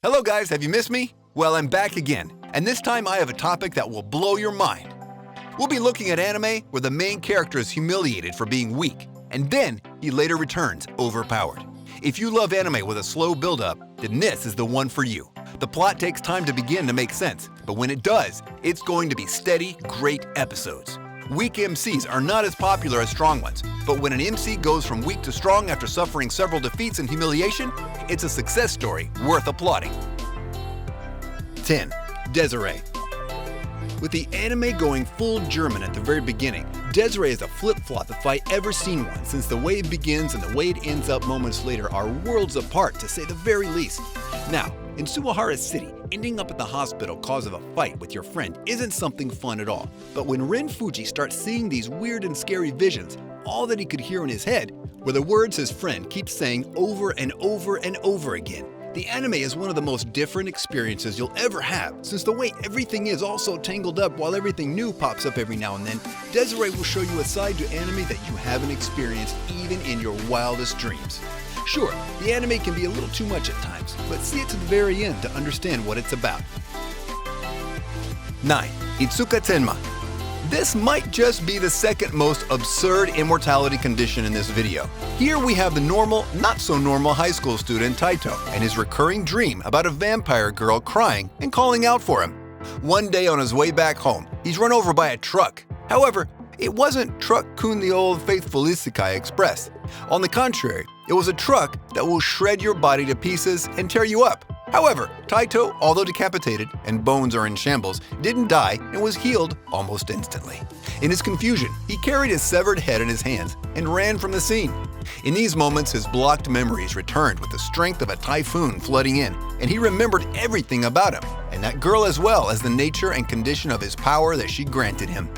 Hello guys, have you missed me? Well, I'm back again, and this time I have a topic that will blow your mind. We'll be looking at anime where the main character is humiliated for being weak, and then he later returns overpowered. If you love anime with a slow build-up, then this is the one for you. The plot takes time to begin to make sense, but when it does, it's going to be steady, great episodes. Weak MCs are not as popular as strong ones, but when an MC goes from weak to strong after suffering several defeats and humiliation, it's a success story worth applauding. 10. Desiree. With the anime going full German at the very beginning, Desiree is a flip-flop if I ever seen one, since the way it begins and the way it ends up moments later are worlds apart to say the very least. Now, in Suwahara City, ending up at the hospital cause of a fight with your friend isn't something fun at all. But when Ren Fuji starts seeing these weird and scary visions, all that he could hear in his head were the words his friend keeps saying over and over and over again. The anime is one of the most different experiences you'll ever have, since the way everything is also tangled up while everything new pops up every now and then. Desiree will show you a side to anime that you haven't experienced even in your wildest dreams. Sure, the anime can be a little too much at times, but see it to the very end to understand what it's about. 9. Itsuka Tenma. This might just be the second most absurd immortality condition in this video. Here we have the normal, not so normal high school student Taito and his recurring dream about a vampire girl crying and calling out for him. One day on his way back home, he's run over by a truck. However, it wasn't Truck-kun the old faithful Isekai Express. On the contrary, it was a truck that will shred your body to pieces and tear you up. However, Taito, although decapitated and bones are in shambles, didn't die and was healed almost instantly. In his confusion, he carried his severed head in his hands and ran from the scene. In these moments, his blocked memories returned with the strength of a typhoon flooding in, and he remembered everything about him, and that girl as well as the nature and condition of his power that she granted him.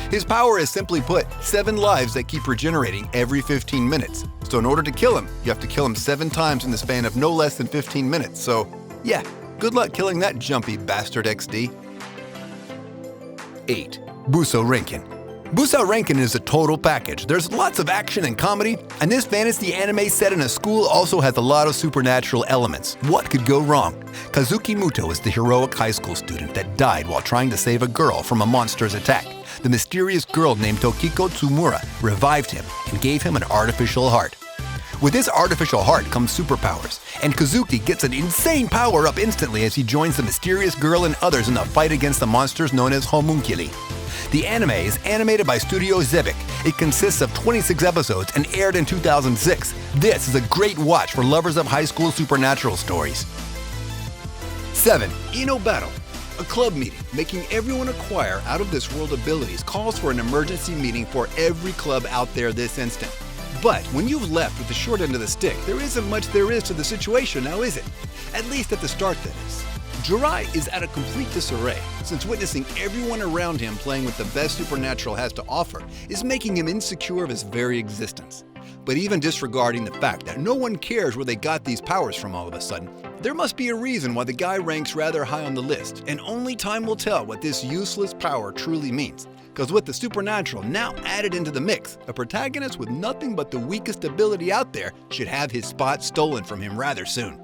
His power is simply put 7 lives that keep regenerating every 15 minutes. So in order to kill him, you have to kill him 7 times in the span of no less than 15 minutes. So yeah, good luck killing that jumpy bastard XD. 8. Busou Renkin. Busou Renkin is a total package. There's lots of action and comedy, and this fantasy anime set in a school also has a lot of supernatural elements. What could go wrong? Kazuki Muto is the heroic high school student that died while trying to save a girl from a monster's attack. The mysterious girl named Tokiko Tsumura revived him and gave him an artificial heart. With this artificial heart comes superpowers, and Kazuki gets an insane power-up instantly as he joins the mysterious girl and others in the fight against the monsters known as homunculi. The anime is animated by Studio 𝐒𝐵𝐿. It consists of 26 episodes and aired in 2006. This is a great watch for lovers of high school supernatural stories. 7. Inou-Battle. A club meeting, making everyone acquire out-of-this-world abilities, calls for an emergency meeting for every club out there this instant. But when you've left with the short end of the stick, there isn't much there is to the situation now, is it? At least at the start, that is. Irae is at a complete disarray, since witnessing everyone around him playing with the best Supernatural has to offer is making him insecure of his very existence. But even disregarding the fact that no one cares where they got these powers from all of a sudden, there must be a reason why the guy ranks rather high on the list, and only time will tell what this useless power truly means. Because with the supernatural now added into the mix, a protagonist with nothing but the weakest ability out there should have his spot stolen from him rather soon.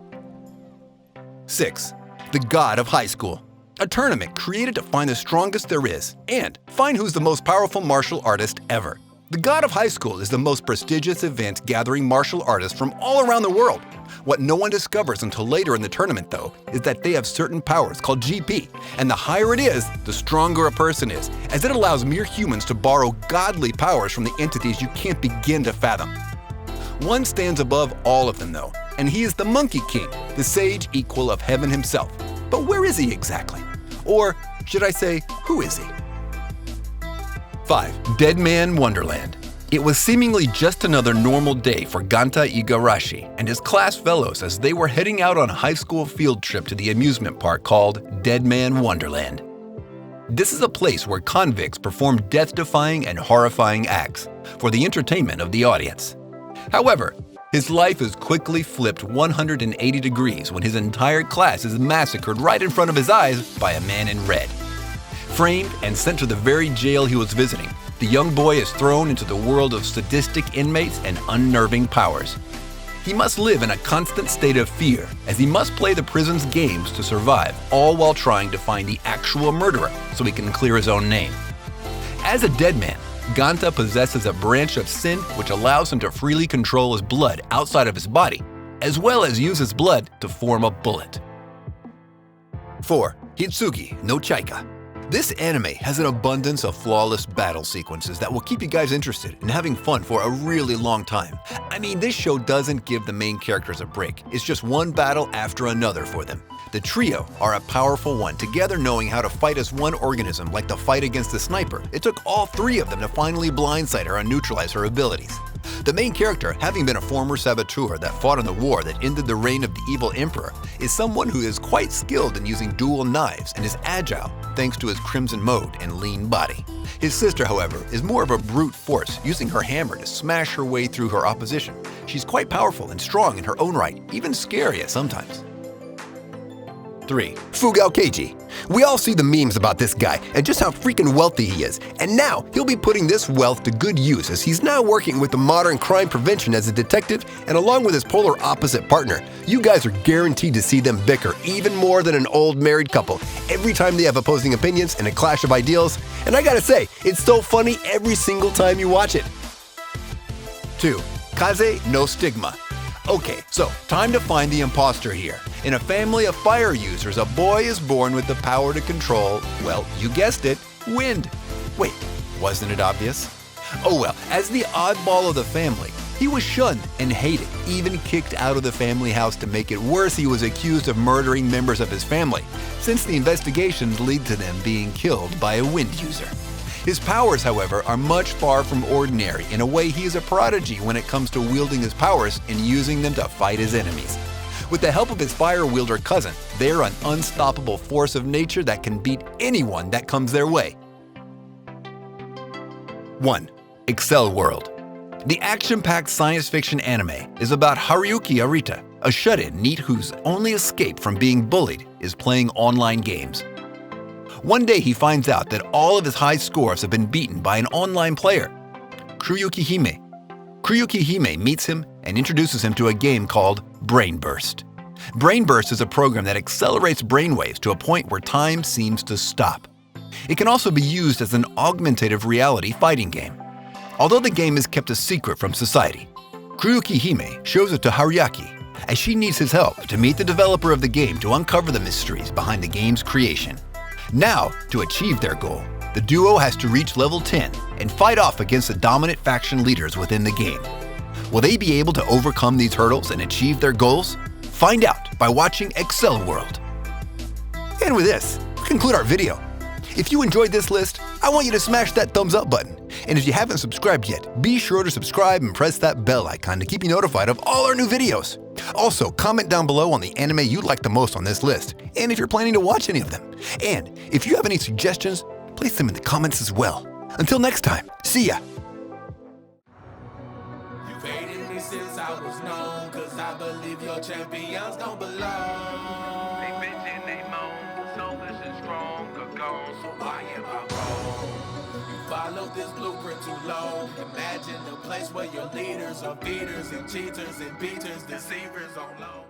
6. The God of High School. A tournament created to find the strongest there is, and find who's the most powerful martial artist ever. The God of High School is the most prestigious event gathering martial artists from all around the world. What no one discovers until later in the tournament, though, is that they have certain powers called GP, and the higher it is, the stronger a person is, as it allows mere humans to borrow godly powers from the entities you can't begin to fathom. One stands above all of them, though, and he is the Monkey King, the sage equal of heaven himself. But where is he exactly? Or should I say, who is he? 5. Deadman Wonderland. It was seemingly just another normal day for Ganta Igarashi and his class fellows as they were heading out on a high school field trip to the amusement park called Deadman Wonderland. This is a place where convicts perform death-defying and horrifying acts for the entertainment of the audience. However, his life is quickly flipped 180 degrees when his entire class is massacred right in front of his eyes by a man in red. Framed and sent to the very jail he was visiting, the young boy is thrown into the world of sadistic inmates and unnerving powers. He must live in a constant state of fear, as he must play the prison's games to survive, all while trying to find the actual murderer so he can clear his own name. As a dead man, Ganta possesses a branch of sin which allows him to freely control his blood outside of his body, as well as use his blood to form a bullet. 4. Hitsugi No Chaika. This anime has an abundance of flawless battle sequences that will keep you guys interested and having fun for a really long time. I mean, this show doesn't give the main characters a break. It's just one battle after another for them. The trio are a powerful one, together knowing how to fight as one organism like the fight against the sniper. It took all three of them to finally blindside her and neutralize her abilities. The main character, having been a former saboteur that fought in the war that ended the reign of the evil emperor, is someone who is quite skilled in using dual knives and is agile thanks to his crimson mode and lean body. His sister, however, is more of a brute force, using her hammer to smash her way through her opposition. She's quite powerful and strong in her own right, even scary at sometimes. 3. Fugou Keiji. We all see the memes about this guy and just how freaking wealthy he is, and now he'll be putting this wealth to good use as he's now working with the modern crime prevention as a detective, and along with his polar opposite partner, you guys are guaranteed to see them bicker even more than an old married couple every time they have opposing opinions and a clash of ideals, and I gotta say, it's so funny every single time you watch it. 2. Kaze no Stigma. Okay, so time to find the imposter here. In a family of fire users, a boy is born with the power to control, well, you guessed it, wind. Wait, wasn't it obvious? Oh well, as the oddball of the family, he was shunned and hated, even kicked out of the family house. To make it worse, he was accused of murdering members of his family, since the investigations lead to them being killed by a wind user. His powers, however, are much far from ordinary. In a way, he is a prodigy when it comes to wielding his powers and using them to fight his enemies. With the help of his fire wielder cousin, they are an unstoppable force of nature that can beat anyone that comes their way. 1. Accel World. The action-packed science fiction anime is about Haruyuki Arita, a shut-in NEET whose only escape from being bullied is playing online games. One day he finds out that all of his high scores have been beaten by an online player, Kuruyuki Hime. Kuruyuki Hime meets him and introduces him to a game called Brain Burst. Brain Burst is a program that accelerates brainwaves to a point where time seems to stop. It can also be used as an augmentative reality fighting game. Although the game is kept a secret from society, Kuruyuki Hime shows it to Haruyuki as she needs his help to meet the developer of the game to uncover the mysteries behind the game's creation. Now, to achieve their goal, the duo has to reach level 10 and fight off against the dominant faction leaders within the game. Will they be able to overcome these hurdles and achieve their goals? Find out by watching Accel World. And with this, we conclude our video. If you enjoyed this list, I want you to smash that thumbs up button. And if you haven't subscribed yet, be sure to subscribe and press that bell icon to keep you notified of all our new videos. Also, comment down below on the anime you like the most on this list, and if you're planning to watch any of them. And if you have any suggestions, place them in the comments as well. Until next time, see ya! You've hated me since I was known, 'cause I believe your champions don't belong. They bitch and they moan, selfish and strong, are gone, so why am I wrong? You followed this blueprint too long. Imagine a place where your leaders are beaters and cheaters and beaters, deceivers on loan.